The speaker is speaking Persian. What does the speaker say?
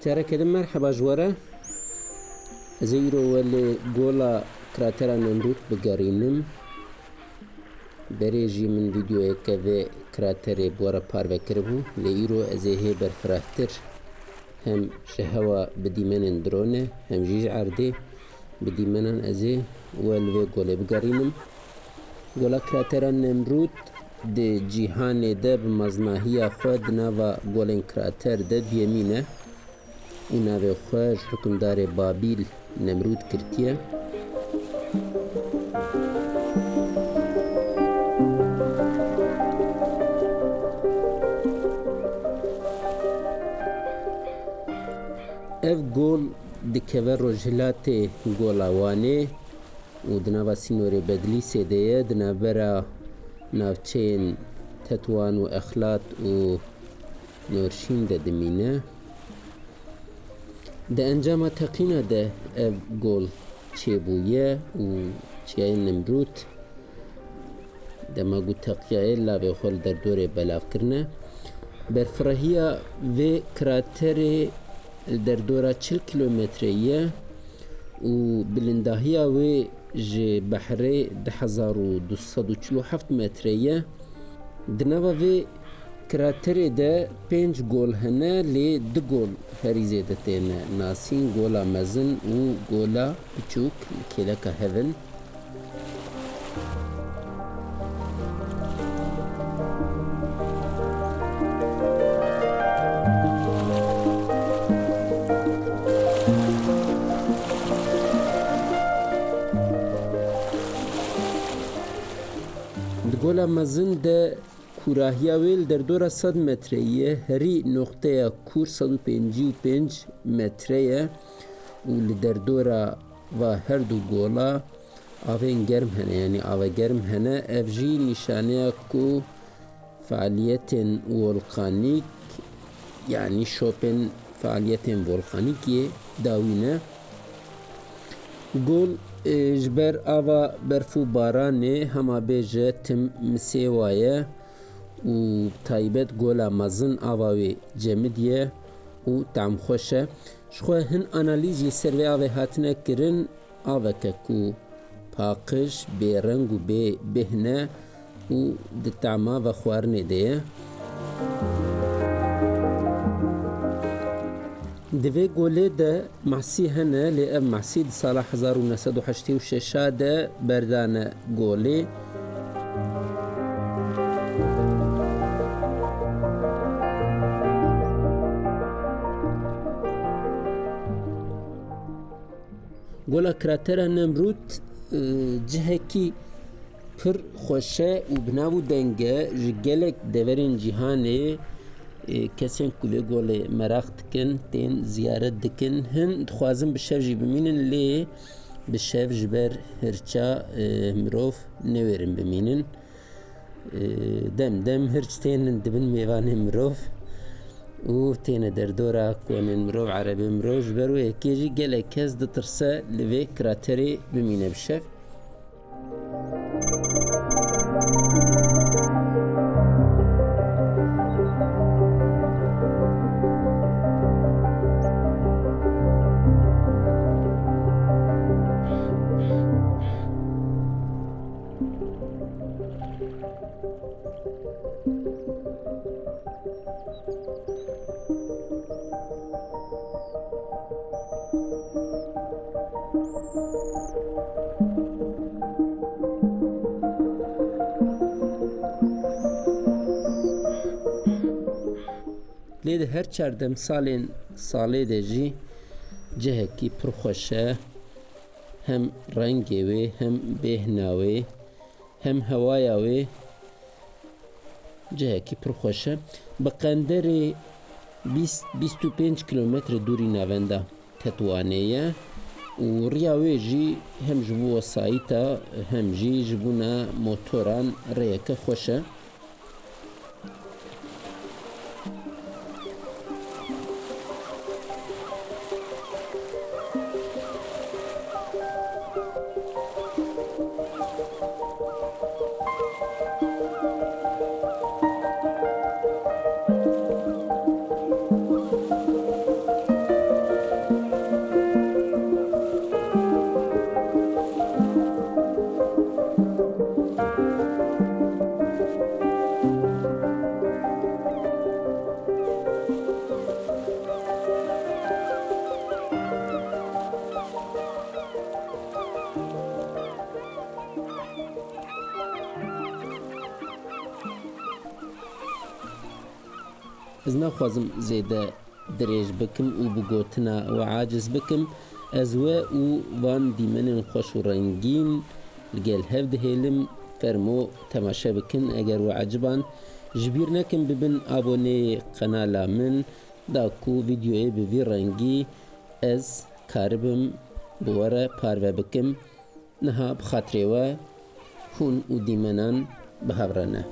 ترى كده مرحبا جوارة زيرو واللي قولا كراترا نمروت بقارينم بريجي من فيديو كذا كراتري بورا بارفا كربو ليرو ازيهي برفراهتر هم شهوا بديمن درونه هم جيج عردي بديمنان ازي والوي قولي بقارينم قولا كراترا نمروت دي جيهان ده بمزناهية خود ناوا قولين كراتر ده بيمينه و ناوی خوش حکمدار بابیل نمرود کرتیه اف گول دکوه روجهلات گولاوانه و دناوا سینوری بدلی سیده دنابرا ناوچین تتوان و اخلاط و نورشین ده دمینه ده انجام تقینا ده اف گول چه بویه و چه نمروت ده ما گو تقیه لاوی خول در دور بلاف کرنه برفراهیه و کراتر در دورا 40 کیلومتریه و بلندهیه و جه بحره 1247 متریه دنوا و کراتری ده 5 گول هنه لی 2 گول هریزه ده تینه ناسین گولا مزن و گولا بچوک کلکه هفن گولا مزن ده کوراهیا ویل در دورا 100 متریه هری نقطه کور 155 متریه و در دورا و هر دو گولا آوین گرم هنه یعنی آوه گرم هنه افجی نشانه کو فعالیت ولقانیک یعنی شوپن فعالیت ولقانیکی داوینه گول جبر آوا برفو بارانه هما بیجه تم مسیوایه و تایبت گولا مزن آواوی جمدیه و تعم خوشه شخوه هن انالیزی سروی آوی هاتنه کرن آوه که کو پاقش بی رنگ و بی بهنه و ده تعما و خوارنه ده دوی گوله ده محسی هنه لی ام محسی ده سال 1986 ده بردانه گوله گولا کراترا نمروت جهکی پر خوشه و بناو دنگه جگلک دورین جیهانه کسین کلی گوله مراخ دکن تین زیارت دکن هن دخوازم بشف جی بمینن لی بشف جبر هرچا مروف نویرن بمینن دم هرچ تین دبن میوان مروف و تینه در دورا کنن مروف عربی مروف جبرو یکیجی گله کس ده ترسه لوی کراتری بمینه بشف لید هر چردم سالی ده جی جهکی پرخوشه هم رنگی وی هم بهناوی هم هوایاوی جهکی پرخوشه بقندر 25 کیلومتر دوری نونده تتوانیه و ریاوی جی هم جبو وسایتا هم جی جبونا موتوران ریک خوشه از نخوازم زیده درێژ بکم و بگوتنا و عاجز بکم ez we û van dîmenên xweş û rengîn li gel hev dihêlim fermo temaşe bikin eger we eciban ji bîr nekin bibin aboneyê qenala min da ku vîdyoyê bi vî rengî ez karibim bi we re parve bikim niha bi xatirê we hûn û dîmenan bi hev re ne.